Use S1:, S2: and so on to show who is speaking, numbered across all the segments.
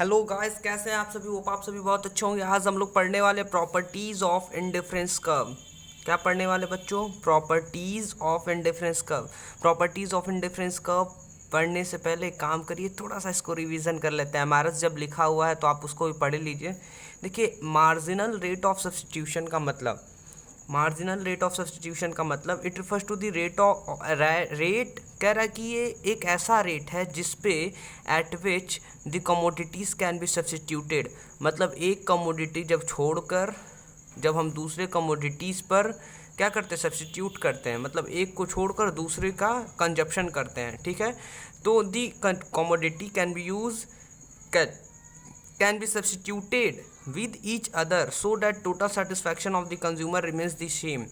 S1: Hello guys, कैसे हैं आप सभी। होप आप सभी बहुत अच्छे होंगे। आज हम लोग पढ़ने वाले प्रॉपर्टीज ऑफ इंडिफरेंस कर्व। क्या पढ़ने वाले बच्चों? Properties of indifference curve. Properties of indifference curve पढ़ने से पहले एक काम करिए, थोड़ा सा इसको रिवीजन कर लेते हैं। एमआरएस जब लिखा हुआ है तो आप उसको भी पढ़ लीजिए। देखिए, मार्जिनल रेट ऑफ सब्स्टिट्यूशन का मतलब, मार्जिनल रेट ऑफ सब्स्टिट्यूशन का मतलब it refers to the rate of rate. कह रहा है कि ये एक ऐसा रेट है जिस पे eight which the commodities can be substituted. मतलब एक कमोडिटी जब छोड़कर जब हम दूसरे कमोडिटीज़ पर क्या करते हैं, सब्स्टिट्यूट करते हैं, मतलब एक को छोड़कर दूसरे का कंजप्शन करते हैं। ठीक है, तो the commodity can be use can be substituted with each other so that total satisfaction of the consumer remains the same।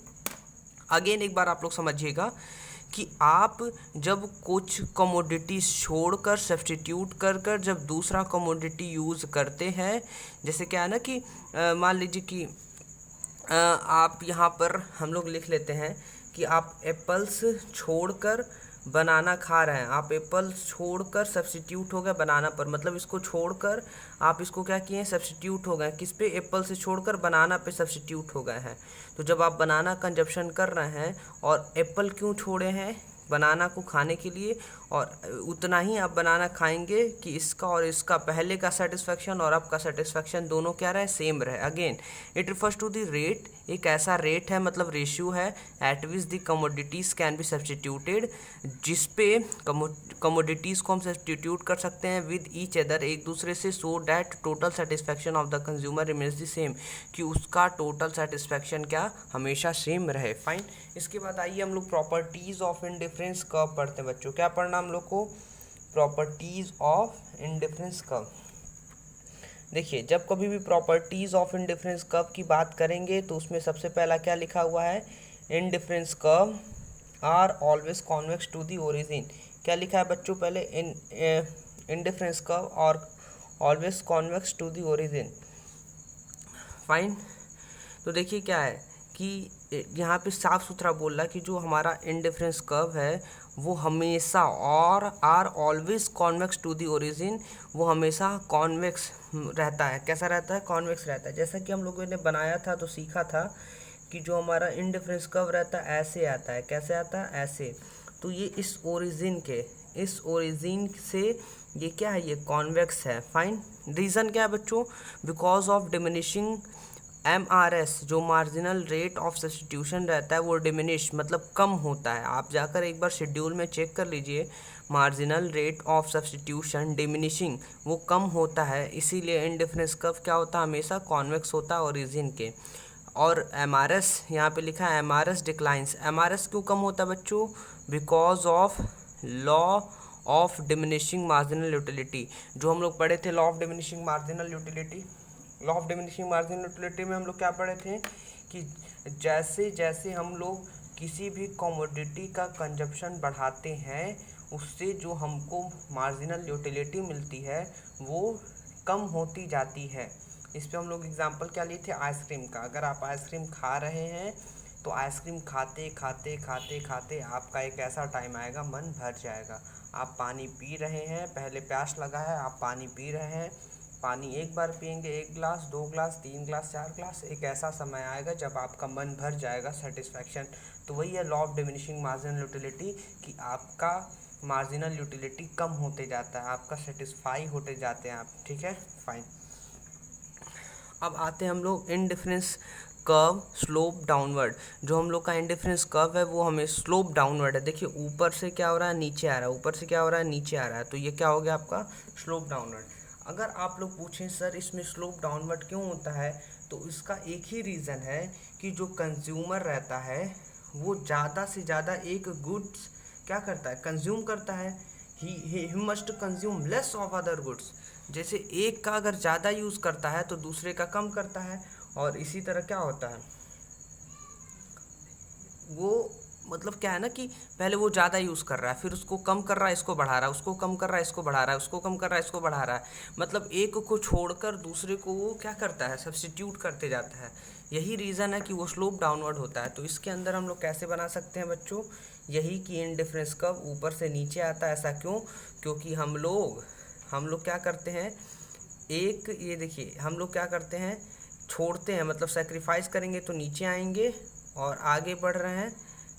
S1: Again एक बार आप लोग समझिएगा कि आप जब कुछ कमोडिटीज छोड़कर सब्स्टिट्यूट कर कर जब दूसरा कमोडिटी यूज़ करते हैं, जैसे क्या है ना कि मान लीजिए कि आप यहाँ पर हम लोग लिख लेते हैं कि आप एप्पल्स छोड़कर बनाना खा रहे हैं। आप एप्पल छोड़कर सब्स्टिट्यूट हो गए बनाना पर, मतलब इसको छोड़कर आप इसको क्या किए, सब्स्टिट्यूट हो गए किस पे, एप्पल से छोड़कर बनाना पे सब्स्टिट्यूट हो गए हैं। तो जब आप बनाना कंजप्शन कर रहे हैं और एप्पल क्यों छोड़े हैं, बनाना को खाने के लिए, और उतना ही आप बनाना खाएंगे कि इसका और इसका पहले का सेटिस्फेक्शन और अब का सेटिस्फेक्शन दोनों क्या रहे, सेम रहे। Again it refers to the rate, एक ऐसा रेट है मतलब रेशियो है at which the commodities can be substituted, जिस पे कमोडिटीज़ को हम सब्स्टिट्यूट कर सकते हैं विद ईच अदर, एक दूसरे से, so that total satisfaction of the consumer remains the same, कि उसका टोटल सेटिस्फेक्शन क्या, हमेशा सेम रहे। फाइन। इसके बाद आइए हम लोग प्रॉपर्टीज़ ऑफ इंडिफरेंस कर्व पढ़ते हैं बच्चों। क्या पढ़ना हम लोग को? Properties of indifference curve. देखिए, जब कभी भी प्रॉपर्टीज़ ऑफ इंडिफरेंस कर्व की बात करेंगे तो उसमें सबसे पहला क्या लिखा हुआ है, indifference curve are always convex to the origin. क्या लिखा है बच्चों पहले? इंडिफरेंस कर्व और always convex to the origin. Fine. तो देखिए क्या है कि यहाँ पे साफ सुथरा बोल रहा है कि जो हमारा इंडिफरेंस कर्व है वो हमेशा, और are always convex to the origin, वो हमेशा कॉन्वेक्स रहता है। कैसा रहता है? कॉन्वेक्स रहता है। जैसा कि हम लोगों ने बनाया था तो सीखा था कि जो हमारा इंडिफरेंस कर्व रहता है ऐसे आता है। कैसे आता है? ऐसे। तो ये इस ओरिजिन से ये क्या है, ये कॉन्वेक्स है। फाइन। रीज़न क्या है बच्चों? बिकॉज ऑफ डिमिनिशिंग MRS, जो मार्जिनल रेट ऑफ सब्स्टिट्यूशन रहता है वो डिमिनिश मतलब कम होता है। आप जाकर एक बार शेड्यूल में चेक कर लीजिए, marginal rate of substitution diminishing, वो कम होता है। इसीलिए इंडिफरेंस कर्व क्या होता है, हमेशा कॉन्वेक्स होता है ओरिजिन के। और MRS यहाँ पे लिखा है MRS डिक्लाइंस। MRS क्यों कम होता है बच्चों? Because of law of diminishing marginal utility. जो हम लोग पढ़े थे law of diminishing marginal utility, law of diminishing marginal utility में हम लोग क्या पढ़े थे कि जैसे जैसे हम लोग किसी भी कमोडिटी का कंजप्शन बढ़ाते हैं उससे जो हमको मार्जिनल यूटिलिटी मिलती है वो कम होती जाती है। इस पे हम लोग एग्जांपल क्या लिए थे, आइसक्रीम का। अगर आप आइसक्रीम खा रहे हैं तो आइसक्रीम खाते खाते खाते खाते आपका एक ऐसा टाइम आएगा मन भर जाएगा। आप पानी पी रहे हैं, पहले प्यास लगा है, आप पानी पी रहे हैं, पानी एक बार पियेंगे, 1 ग्लास, 2 ग्लास, 3 ग्लास, 4 ग्लास, एक ऐसा समय आएगा जब आपका मन भर जाएगा, सेटिस्फैक्शन। तो वही है law of diminishing marginal utility, कि आपका मार्जिनल यूटिलिटी कम होते जाता है, आपका सेटिस्फाई होते जाते हैं आप। ठीक है, फाइन। अब आते हैं हम लोग इंडिफरेंस कर्व स्लोप डाउनवर्ड। जो हम लोग का इंडिफरेंस कर्व है वो हमें स्लोप डाउनवर्ड है। देखिए, ऊपर से क्या हो रहा है, नीचे आ रहा है, ऊपर से क्या हो रहा है, नीचे आ रहा है, तो ये क्या हो गया आपका स्लोप डाउनवर्ड। अगर आप लोग पूछें सर इसमें स्लोप डाउनवर्ड क्यों होता है, तो इसका एक ही रीज़न है कि जो कंज्यूमर रहता है वो ज़्यादा से ज़्यादा एक गुड्स क्या करता है, कंज्यूम करता है। He must consume less of other goods. जैसे एक का अगर ज़्यादा यूज़ करता है तो दूसरे का कम करता है, और इसी तरह क्या होता है, वो मतलब क्या है ना कि पहले वो ज़्यादा यूज़ कर रहा है, फिर उसको कम कर रहा है, इसको बढ़ा रहा है, उसको कम कर रहा है, इसको बढ़ा रहा है, उसको कम कर रहा है, इसको बढ़ा रहा है। मतलब एक को छोड़कर दूसरे को वो क्या करता है, सब्स्टिट्यूट करते जाता है। यही रीज़न है कि वो स्लोप डाउनवर्ड होता है। तो इसके अंदर हम लोग कैसे बना सकते हैं बच्चों, यही कि इंडिफरेंस कर्व ऊपर से नीचे आता है। ऐसा क्यों? क्योंकि हम लोग क्या करते हैं, एक ये देखिए हम लोग क्या करते हैं, छोड़ते हैं, मतलब सेक्रीफाइस करेंगे तो नीचे आएंगे और आगे बढ़ रहे हैं,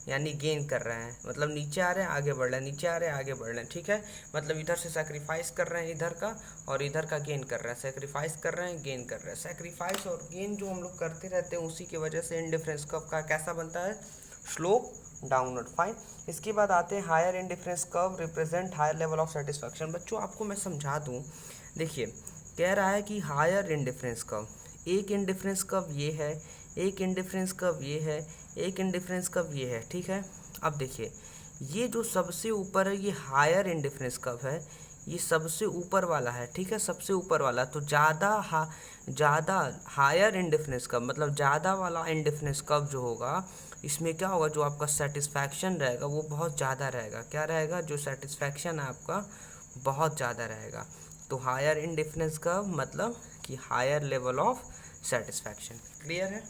S1: यानी गेन कर रहे हैं, मतलब नीचे आ रहे हैं आगे बढ़ रहे हैं, नीचे आ रहे हैं आगे बढ़ रहे हैं, ठीक है। मतलब इधर से सेक्रीफाइस कर रहे हैं इधर का, और इधर का गेन कर रहे हैं, सेक्रीफाइस कर रहे हैं गेन कर रहे हैं। सेक्रीफाइस और गेन जो हम लोग करते रहते हैं उसी की वजह से इंडिफरेंस कर्व का कैसा बनता है, स्लोप डाउनवर्ड। फाइन। इसके बाद आते हैं higher indifference curve represent higher level of satisfaction. बच्चों आपको मैं समझा दूं, देखिए कह रहा है कि हायर इंडिफरेंस कर्व, एक इंडिफरेंस कर्व ये है, एक इंडिफरेंस कर्व ये है, एक इंडिफरेंस कर्व ये है, ठीक है। अब देखिए ये जो सबसे ऊपर है ये हायर इंडिफरेंस कर्व है, ये सबसे ऊपर वाला है, ठीक है, सबसे ऊपर वाला। तो ज़्यादा हायर इंडिफरेंस कर्व मतलब ज़्यादा वाला इंडिफरेंस कर्व जो होगा, इसमें क्या होगा, जो आपका सेटिस्फैक्शन रहेगा वो बहुत ज़्यादा रहेगा। क्या रहेगा, जो सेटिस्फैक्शन है आपका बहुत ज़्यादा रहेगा। तो हायर इंडिफरेंस कर्व मतलब कि higher level of satisfaction. Clear है।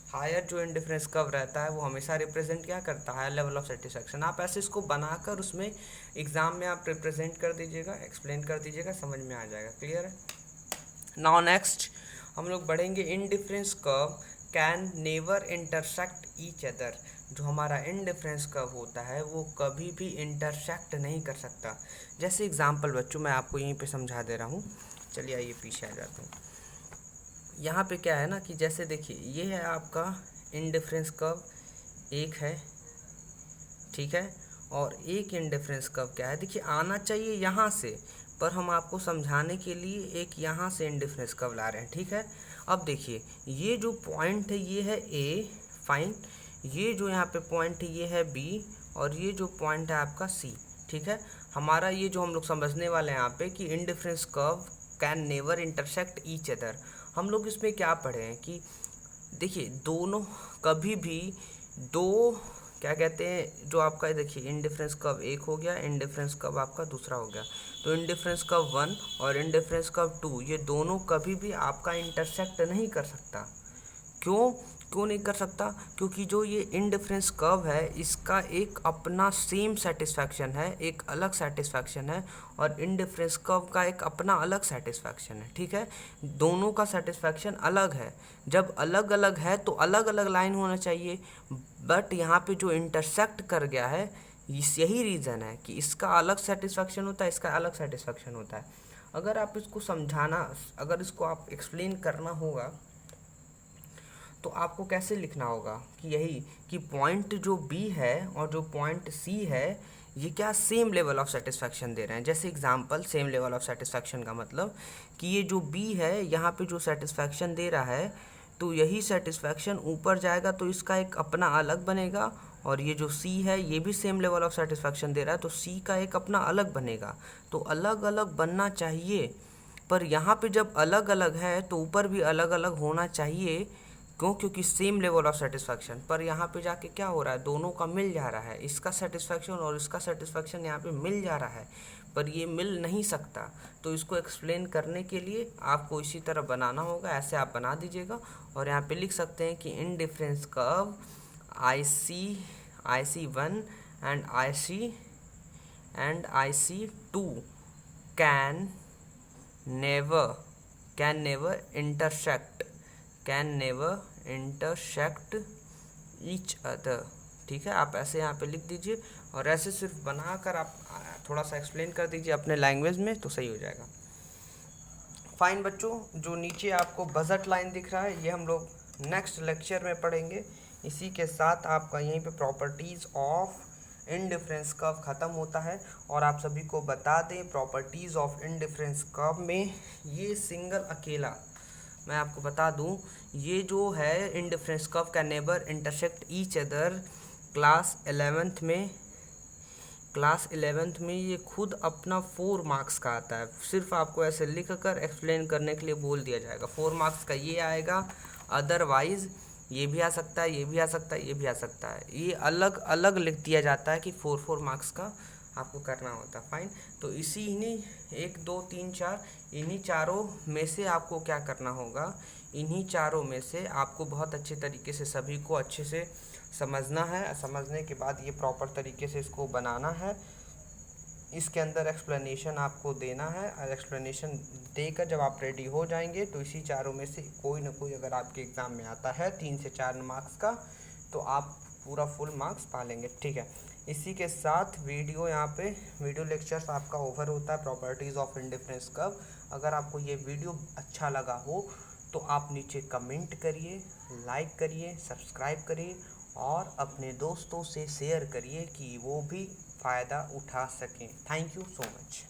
S1: हायर जो इंडिफरेंस कर्व रहता है वो हमेशा रिप्रेजेंट क्या करता है, हायर लेवल ऑफ सेटिस्फैक्शन। आप ऐसे इसको बनाकर उसमें एग्जाम में आप रिप्रेजेंट कर दीजिएगा, एक्सप्लेन कर दीजिएगा, समझ में आ जाएगा। क्लियर है। नाउ नेक्स्ट हम लोग बढ़ेंगे, indifference curve can never intersect each other. जो हमारा इंडिफरेंस कर्व होता है वो कभी भी इंटरसेक्ट नहीं कर सकता। जैसे एग्जांपल बच्चों मैं आपको यहीं पे समझा दे रहा हूँ, चलिए आइए पीछे आ जाते हैं। यहाँ पे क्या है ना कि जैसे देखिए ये है आपका इंडिफरेंस कर्व एक है, ठीक है, और एक इंडिफरेंस कर्व क्या है, देखिए आना चाहिए यहाँ से, पर हम आपको समझाने के लिए एक यहाँ से इंडिफरेंस कर्व ला रहे हैं, ठीक है। अब देखिए ये जो पॉइंट है ये है ए, फाइन, ये जो यहाँ पे पॉइंट है ये है बी, और ये जो पॉइंट है आपका सी, ठीक है। हमारा ये जो हम लोग समझने वाले हैं यहाँ पे कि indifference curve can never intersect each other. हम लोग इसमें क्या पढ़े हैं कि देखिए दोनों कभी भी दो क्या कहते हैं, जो आपका देखिए इंडिफरेंस कर्व एक हो गया, इंडिफरेंस कर्व आपका दूसरा हो गया, तो इंडिफरेंस कर्व 1 और इंडिफरेंस कर्व 2 ये दोनों कभी भी आपका इंटरसेक्ट नहीं कर सकता। क्यों नहीं कर सकता, क्योंकि जो ये इंडिफरेंस कर्व है इसका एक अपना सेम सेटिस्फैक्शन है, एक अलग सेटिस्फैक्शन है, और इंडिफरेंस कर्व का एक अपना अलग सेटिस्फैक्शन है, ठीक है। दोनों का सेटिस्फैक्शन अलग है। जब अलग अलग है तो अलग अलग लाइन होना चाहिए, बट यहाँ पे जो इंटरसेक्ट कर गया है यही रीज़न है कि इसका अलग सेटिस्फैक्शन होता है, इसका अलग सेटिस्फैक्शन होता है। अगर आप इसको समझाना, अगर इसको आप एक्सप्लेन करना होगा तो आपको कैसे लिखना होगा कि यही कि पॉइंट जो बी है और जो पॉइंट सी है ये क्या सेम लेवल ऑफ सेटिस्फैक्शन दे रहे हैं। जैसे example, same level of satisfaction का मतलब कि ये जो बी है यहाँ पे जो सेटिस्फैक्शन दे रहा है तो यही सेटिस्फैक्शन ऊपर जाएगा तो इसका एक अपना अलग बनेगा, और ये जो सी है ये भी सेम लेवल ऑफ सेटिस्फैक्शन दे रहा है तो सी का एक अपना अलग बनेगा। तो अलग अलग बनना चाहिए, पर यहाँ पे जब अलग अलग है तो ऊपर भी अलग अलग होना चाहिए। क्यों, क्योंकि सेम लेवल ऑफ सेटिस्फैक्शन, पर यहाँ पे जाके क्या हो रहा है, दोनों का मिल जा रहा है, इसका सेटिस्फैक्शन और इसका सेटिस्फैक्शन यहाँ पे मिल जा रहा है, पर ये मिल नहीं सकता। तो इसको एक्सप्लेन करने के लिए आपको इसी तरह बनाना होगा, ऐसे आप बना दीजिएगा और यहाँ पे लिख सकते हैं कि in difference curve IC1 and IC2 can never intersect each other, ठीक है। आप ऐसे यहाँ पे लिख दीजिए और ऐसे सिर्फ बनाकर आप थोड़ा सा एक्सप्लेन कर दीजिए अपने लैंग्वेज में तो सही हो जाएगा। फाइन बच्चों, जो नीचे आपको बजट लाइन दिख रहा है ये हम लोग नेक्स्ट लेक्चर में पढ़ेंगे। इसी के साथ आपका यहीं पे प्रॉपर्टीज़ ऑफ इंडिफरेंस कर्व ख़त्म होता है। और आप सभी को बता दें प्रॉपर्टीज़ ऑफ इंडिफरेंस कर्व में ये सिंगल अकेला मैं आपको बता दूं, ये जो है indifference curve can never intersect each other, class 11th में ये खुद अपना 4 मार्क्स का आता है। सिर्फ आपको ऐसे लिख कर एक्सप्लेन करने के लिए बोल दिया जाएगा, 4 मार्क्स का ये आएगा, अदरवाइज ये भी आ सकता है, ये भी आ सकता है, ये भी आ सकता है। ये अलग अलग लिख दिया जाता है कि 4 मार्क्स का आपको करना होता है। फाइन। तो इन्हीं 1 2 3 4 इन्हीं चारों में से आपको क्या करना होगा, इन्हीं चारों में से आपको बहुत अच्छे तरीके से सभी को अच्छे से समझना है। समझने के बाद ये प्रॉपर तरीके से इसको बनाना है इसके अंदर एक्सप्लेनेशन आपको देना है, और एक्सप्लेनेशन देकर जब आप रेडी हो जाएंगे तो इसी चारों में से कोई ना कोई अगर आपके एग्ज़ाम में आता है 3 से 4 मार्क्स का, तो आप पूरा फुल मार्क्स पा लेंगे। ठीक है, इसी के साथ वीडियो लेक्चर्स आपका ओवर होता है प्रॉपर्टीज़ ऑफ इंडिफरेंस कर्व। अगर आपको ये वीडियो अच्छा लगा हो तो आप नीचे कमेंट करिए, लाइक करिए, सब्सक्राइब करिए और अपने दोस्तों से शेयर करिए कि वो भी फ़ायदा उठा सकें। Thank you so much.